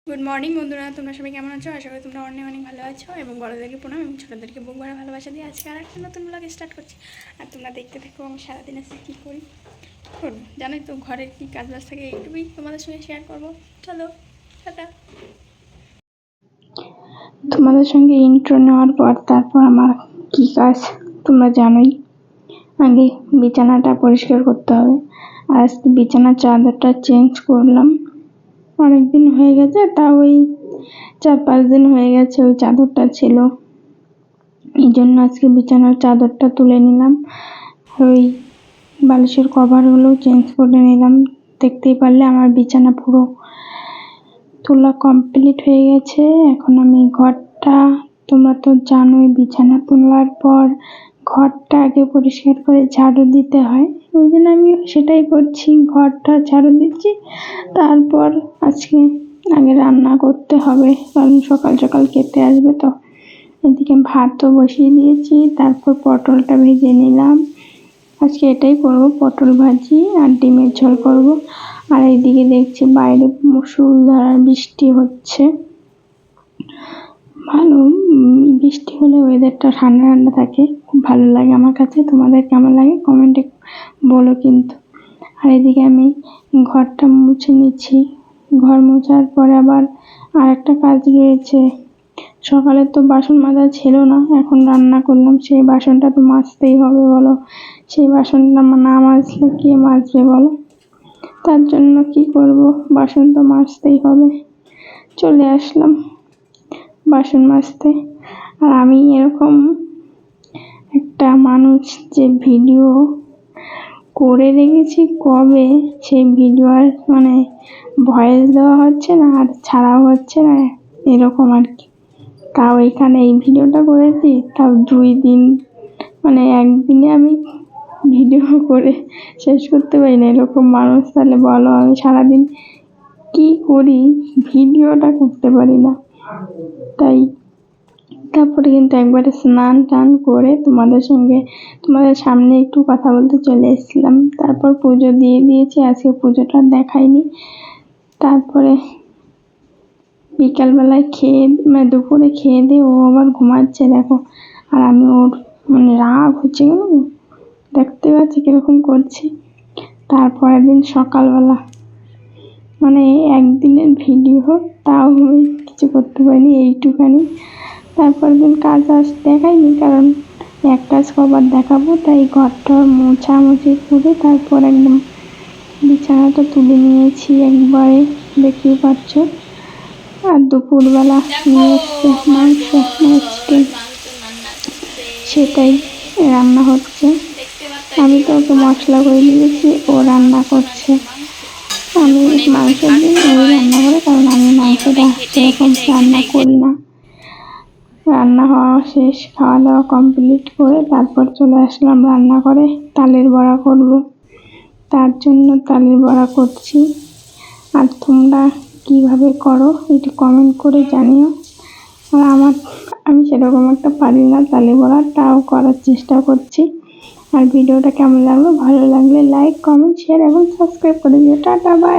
Good morning বন্ধুরা, তোমরা সবাই কেমন আছো? আশা করি তোমরা অনেক অনেক ভালো আছো এবং বড়োদেরকে প্রণাম এবং ছোটোদেরকে বুক ভরা ভালোবাসা দিয়ে আজকে আর একটা নতুন ব্লগ স্টার্ট করছি। আর তোমরা দেখতে থাকো আমি সারাদিন আজকে কী করি করবো জানোই তো, ঘরের কী কাজ বাজ থাকে এইটুকুই তোমাদের সঙ্গে শেয়ার করবো। চলো টাটা। তোমাদের সঙ্গে ইন্ট্রো নেওয়ার পর তারপর আমার কী কাজ তোমরা জানোই। আগে বিছানাটা পরিষ্কার করতে হবে। আর আজকে বিছানার চাদরটা চেঞ্জ করলাম, অনেকদিন হয়ে গেছে, তা ওই 4-5 দিন হয়ে গেছে ওই চাদরটা ছিল, এই জন্য আজকে বিছানার চাদরটা তুলে নিলাম। আর ওই বালিশের কভারগুলো চেঞ্জ করে নিলাম। দেখতেই পারলে আমার বিছানা পুরো তোলা কমপ্লিট হয়ে গেছে। এখন আমি ঘরটা, তোমরা তো জানোই বিছানা তোলার পর ঘরটা আগে পরিষ্কার করে ঝাড়ু দিতে হয়, ওই জন্য আমি সেটাই করছি, ঘরটা ঝাড়ু দিচ্ছি। তারপর আজকে আগে রান্না করতে হবে, কারণ সকাল সকাল খেতে আসবে তো। এদিকে ভাতও বসিয়ে দিয়েছি, তারপর পটলটা ভেজে নিলাম। আজকে এটাই করব, পটল ভাজি আর ডিমের ঝোল করব। আর এইদিকে দেখছি বাইরে মুষলধারার বৃষ্টি হচ্ছে। ভালো, বৃষ্টি হলে ওয়েদারটা ঠান্ডা ঠান্ডা থাকে, খুব ভালো লাগে আমার কাছে। তোমাদের কেমন লাগে কমেন্টে বলো কিন্তু। আর এদিকে আমি ঘরটা মুছে নিচ্ছি। ঘর মোছার পরে আবার আর একটা কাজ রয়েছে। সকালে তো বাসন মাজা ছিল না, এখন রান্না করলাম, সেই বাসনটা তো মাজতেই হবে বলো। সেই বাসনটা না মাজলে কে মাজবে বলো? তার জন্য কি করব, বাসন তো মাজতেই হবে। চলে আসলাম বাসন মাজতে। আর আমি এরকম একটা মানুষ যে ভিডিও করে রেখেছি কবে, সেই ভিডিও আর ভয়েস দেওয়া হচ্ছে না আর ছাড়াও হচ্ছে না, এরকম আর কি। তাও এখানে এই ভিডিওটা করেছি, তাও 2 দিন, একদিনে আমি ভিডিও করে শেষ করতে পারি না, এরকম মানুষ। তাহলে বলো আমি সারাদিন কি করি, ভিডিওটা করতে পারি না। তাই তারপরে কিন্তু একবারে স্নান টান করে তোমাদের সামনে একটু কথা বলতে চলে এসেছিলাম। তারপর পুজো দিয়ে দিয়েছি, আজকে পুজোটা দেখাইনি। তারপরে বিকালবেলায় দুপুরে খেয়ে দিয়ে ও আবার ঘুমাচ্ছে দেখো। আর আমি ওর রাগ হচ্ছে কেন দেখতে পাচ্ছি কিরকম করছি। তারপরের দিন সকালবেলা একদিনের ভিডিও, তাও আমি কিছু করতে পারিনি, এইটুখানি। তারপরের দিন কাজ দেখাইনি, কারণ এক কাজ কবার দেখাবো, তাই ঘরটা মোছামুছি করে তারপর একদম বিছানাটা তুলে নিয়েছি একবারে, দেখতেই পাচ্ছ। আর দুপুরবেলা নিয়ে এসছে মাংস, চিকেন, সেটাই রান্না হচ্ছে। আমি তো ওকে মশলা করে দিয়েছি, ও রান্না করছে। আমি মাংস দিই ওই রান্না করে, কারণ আমি মাংসটা সেরকম রান্না করি না। রান্না হওয়া শেষ, খাওয়া দাওয়া কমপ্লিট করে তারপর চলে আসলাম রান্না করে তালের বড়া করব। তার জন্য তালের বড়া করছি। আর তোমরা কিভাবে করো একটু কমেন্ট করে জানিও। আর আমি সেরকম একটা পারি না তালের বড়া, তাও করার চেষ্টা করছি। আর ভিডিওটা কেমন লাগলো, ভালো লাগলে লাইক, কমেন্ট, শেয়ার এবং সাবস্ক্রাইব করে দিও। Tata, by.